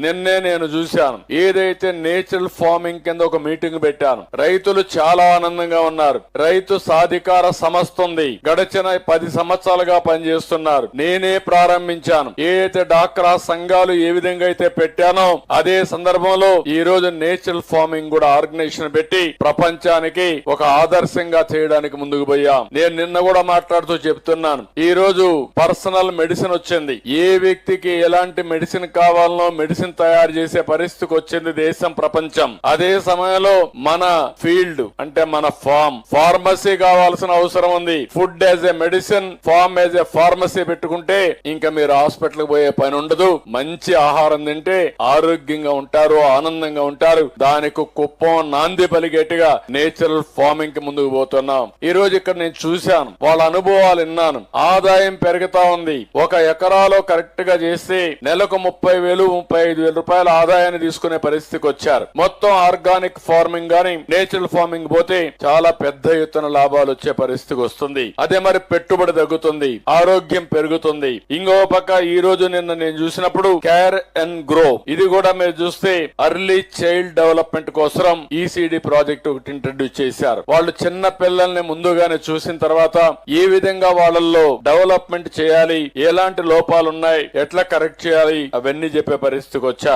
నిన్నే నేను చూశాను. ఏదైతే నేచురల్ ఫార్మింగ్ కింద ఒక మీటింగ్ పెట్టాను. రైతులు చాలా ఆనందంగా ఉన్నారు. రైతు సాధికార సంస్థ ఉంది. గడిచిన 10 సంవత్సరాలుగా పనిచేస్తున్నారు. నేనే ప్రారంభించాను. ఏదైతే డాక్రా సంఘాలు ఏ విధంగా అయితే పెట్టానో అదే సందర్భంలో ఈ రోజు నేచురల్ ఫార్మింగ్ కూడా ఆర్గనైజేషన్ పెట్టి ప్రపంచానికి ఒక ఆదర్శంగా చేయడానికి ముందుకు పోయాం. నేను నిన్న కూడా మాట్లాడుతూ చెప్తున్నాను. ఈ రోజు పర్సనల్ మెడిసిన్ వచ్చింది. ఏ వ్యక్తికి ఎలాంటి మెడిసిన్ కావాలనో మెడిసిన్ తయారు చేసే పరిస్థితికి వచ్చింది దేశం, ప్రపంచం. అదే సమయంలో మన ఫీల్డ్ అంటే మన ఫార్మసీ కావాల్సిన అవసరం ఉంది. Food as a medicine, farm as a pharmacy పెట్టుకుంటే ఇంకా మీరు హాస్పిటల్ పోయే పని ఉండదు. మంచి ఆహారం తింటే ఆరోగ్యంగా ఉంటారు, ఆనందంగా ఉంటారు. దానికి కుప్పం నాంది పలిగేట్టుగా నేచురల్ ఫార్మింగ్ కి ముందుకు పోతున్నాం. ఈ రోజు ఇక్కడ నేను చూశాను, వాళ్ళ అనుభవాలు విన్నాను. ఆదాయం పెరుగుతా ఉంది. 1 ఎకరాలో కరెక్ట్ గా చేస్తే నెలకు 30,000-35,000 రూపాయల ఆదాయాన్ని తీసుకునే పరిస్థితికి వచ్చారు. మొత్తం ఆర్గానిక్ ఫార్మింగ్ గాని నేచురల్ ఫార్మింగ్ పోతే చాలా పెద్ద ఎత్తున లాభాలు వచ్చే పరిస్థితికి వస్తుంది. అదే మరి పెట్టుబడి తగ్గుతుంది, ఆరోగ్యం పెరుగుతుంది. ఇంకో పక్క ఈ రోజు నిన్న నేను చూసినప్పుడు కేర్ అండ్ గ్రో, ఇది కూడా మీరు చూస్తే అర్లీ చైల్డ్ డెవలప్మెంట్ కోసం ఈసీడీ ప్రాజెక్ట్ ఒకటి ఇంట్రడ్యూస్ చేశారు. వాళ్ళు చిన్న పిల్లల్ని ముందుగానే చూసిన తర్వాత ఏ విధంగా వాళ్ళల్లో డెవలప్మెంట్ చేయాలి, ఎలాంటి లోపాలు ఉన్నాయి, ఎట్లా కరెక్ట్ చేయాలి, అవన్నీ చెప్పే పరిస్థితికి వచ్చారు.